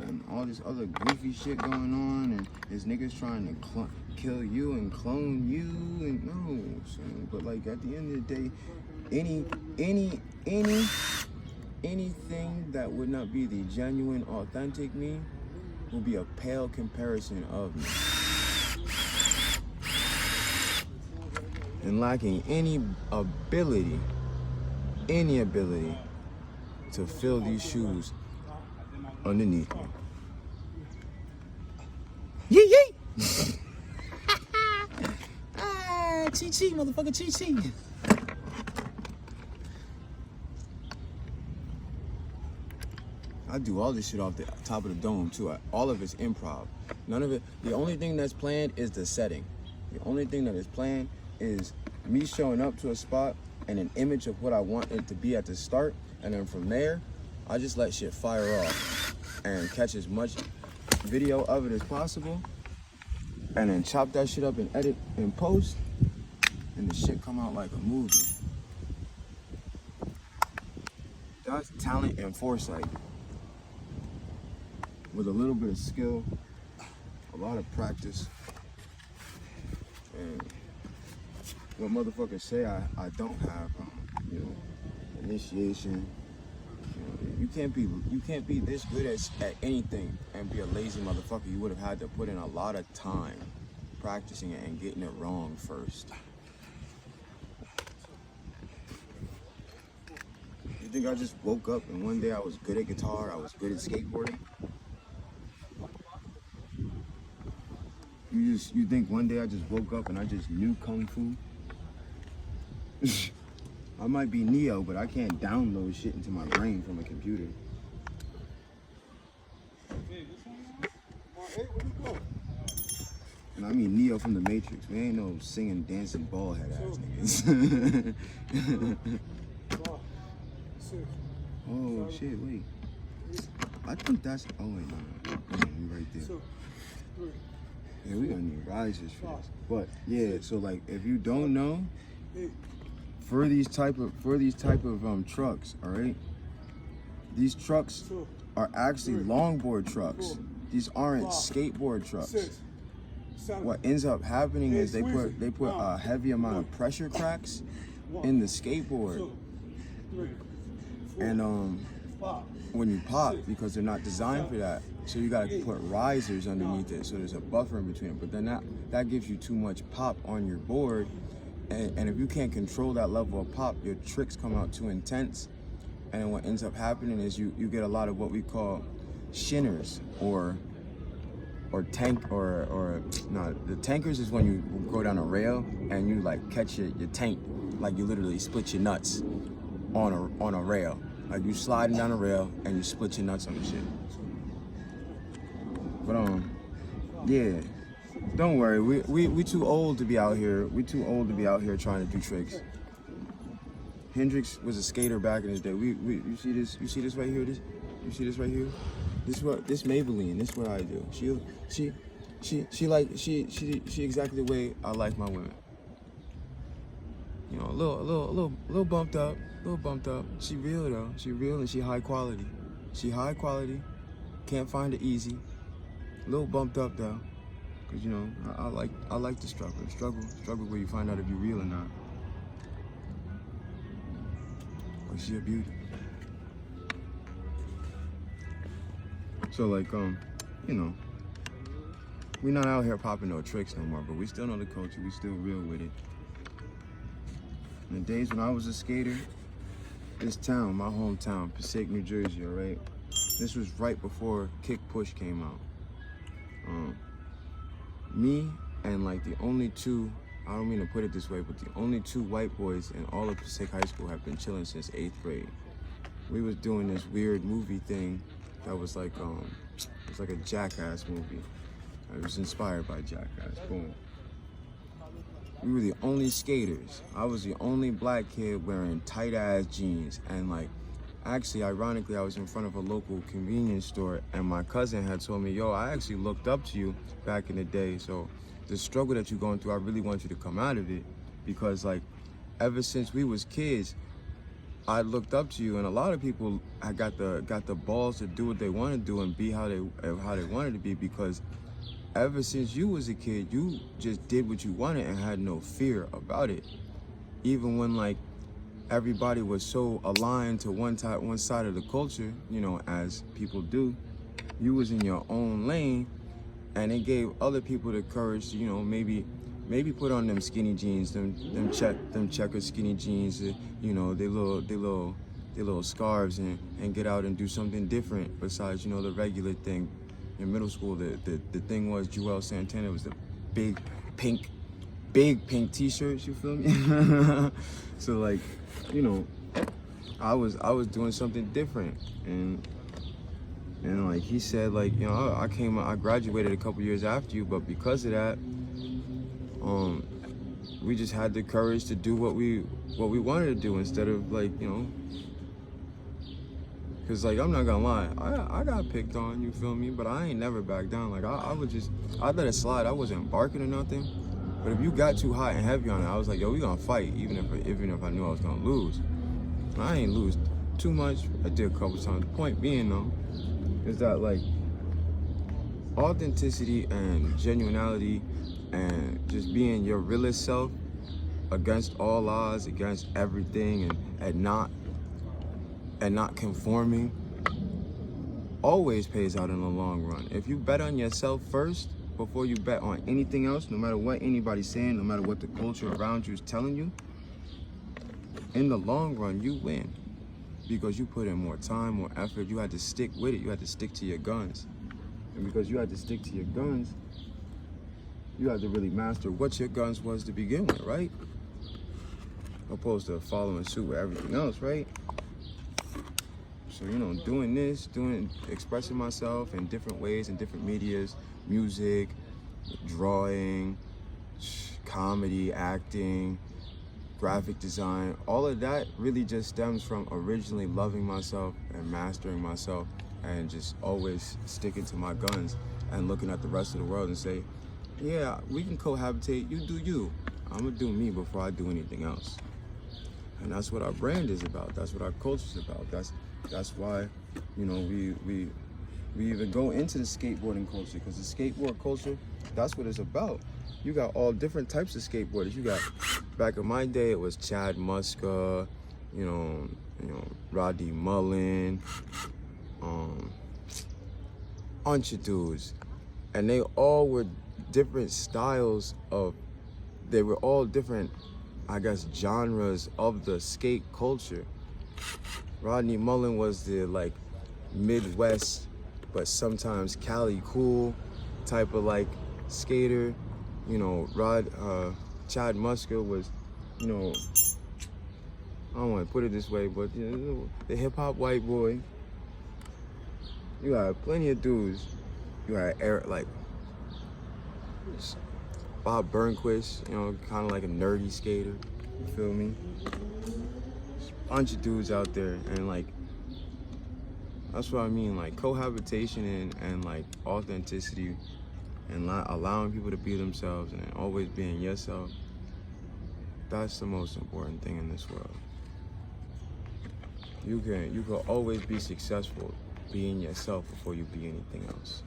and all this other goofy shit going on, and there's niggas trying to kill you and clone you, and no, son. But like at the end of the day, anything that would not be the genuine, authentic me will be a pale comparison of me. And lacking any ability to fill these shoes underneath me. Yee! Ah, chi-chi, motherfucker, chi-chi. I do all this shit off the top of the dome too. All of it's improv. None of it. The only thing that's planned is the setting. The only thing that is planned is me showing up to a spot and an image of what I want it to be at the start, and then from there, I just let shit fire off and catch as much video of it as possible, and then chop that shit up and edit and post, and the shit come out like a movie. That's talent and foresight. With a little bit of skill, a lot of practice, and what motherfuckers say I don't have, initiation. You can't be this good at anything and be a lazy motherfucker. You would have had to put in a lot of time practicing it and getting it wrong first. You think I just woke up and one day I was good at guitar, I was good at skateboarding? You think one day I just woke up and I just knew Kung Fu? I might be Neo, but I can't download shit into my brain from a computer. And I mean Neo from the Matrix. We ain't no singing, dancing, bald head ass niggas. Oh shit, wait. I think that's, oh wait, no. Right there. Yeah, we gonna need risers for this. But yeah, so like if you don't know, for these type of trucks, all right? These trucks are actually longboard trucks. These aren't skateboard trucks. What ends up happening is they put a heavy amount of pressure cracks in the skateboard. And when you pop, because they're not designed for that, so you gotta put risers underneath it, so there's a buffer in between it. But then that gives you too much pop on your board, and if you can't control that level of pop, your tricks come out too intense, and what ends up happening is you get a lot of what we call shinners, or the tankers is when you go down a rail and you like catch your tank, like you literally split your nuts on a rail. Like you sliding down a rail and you split your nuts on the shit. But yeah, don't worry. We too old to be out here. We too old to be out here trying to do tricks. Hendrix was a skater back in his day. You see this? You see this right here? You see this right here? This Maybelline. This is what I do. She exactly the way I like my women. You know, a little bumped up. She real though. She real and she high quality. She high quality. Can't find it easy. A little bumped up though, cause you know I like the struggle where you find out if you're real or not. But she a beauty. So like you know, we not out here popping no tricks no more, but we still know the culture. We still real with it. In the days when I was a skater, this town, my hometown, Passaic, New Jersey, all right? This was right before Kick Push came out. Me and like the only two, I don't mean to put it this way, but the only two white boys in all of Passaic High School have been chilling since 8th grade. We was doing this weird movie thing that was like, it was like a Jackass movie. It was inspired by Jackass, boom. We were the only skaters. I was the only black kid wearing tight ass jeans, and like, actually, ironically, I was in front of a local convenience store, and my cousin had told me, yo, I actually looked up to you back in the day, so the struggle that you're going through, I really want you to come out of it, because like, ever since we was kids, I looked up to you, and a lot of people I got the balls to do what they want to do and be how they wanted to be, because ever since you was a kid, you just did what you wanted and had no fear about it. Even when like everybody was so aligned to one side of the culture, you know, as people do, you was in your own lane, and it gave other people the courage to, you know, maybe put on them skinny jeans, them checker skinny jeans, you know, they little scarves, and get out and do something different besides, you know, the regular thing. In middle school, the thing was Joel Santana was the big pink t-shirts, you feel me? So like, you know, I was doing something different, and like he said, like, you know, I graduated a couple years after you, but because of that, we just had the courage to do what we wanted to do, instead of like, you know, cause like, I'm not gonna lie, I got picked on, you feel me? But I ain't never back down. Like I let it slide. I wasn't barking or nothing. But if you got too hot and heavy on it, I was like, yo, we gonna fight, even if I knew I was gonna lose. I ain't lose too much. I did a couple times. The point being though, is that like authenticity and genuinity and just being your realest self against all odds, against everything, and not conforming, always pays out in the long run. If you bet on yourself first before you bet on anything else, no matter what anybody's saying, no matter what the culture around you is telling you, in the long run you win, because you put in more time, more effort. You had to stick with it. You had to stick to your guns. And because you had to stick to your guns, you had to really master what your guns was to begin with, right? Opposed to following suit with everything else, right? So, you know, expressing myself in different ways, in different medias, music, drawing, comedy, acting, graphic design, all of that really just stems from originally loving myself and mastering myself, and just always sticking to my guns and looking at the rest of the world and say, yeah, we can cohabitate. You do you. I'm gonna do me before I do anything else. And that's what our brand is about. That's what our culture is about. That's why, you know, we even go into the skateboarding culture, because the skateboard culture, that's what it's about. You got all different types of skateboarders. You got, back in my day, it was Chad Muska, you know, Rodney Mullen, bunch of dudes, and they all were different styles of. They were all different, I guess, genres of the skate culture. Rodney Mullen was the like Midwest, but sometimes Cali cool type of like skater. You know, Chad Muska was, you know, I don't want to put it this way, but you know, the hip hop white boy. You got plenty of dudes. You got Eric, like Bob Burnquist, you know, kind of like a nerdy skater. You feel me? There's a bunch of dudes out there, and like, that's what I mean. Like cohabitation and like authenticity, and allowing people to be themselves and always being yourself. That's the most important thing in this world. You can always be successful being yourself before you be anything else.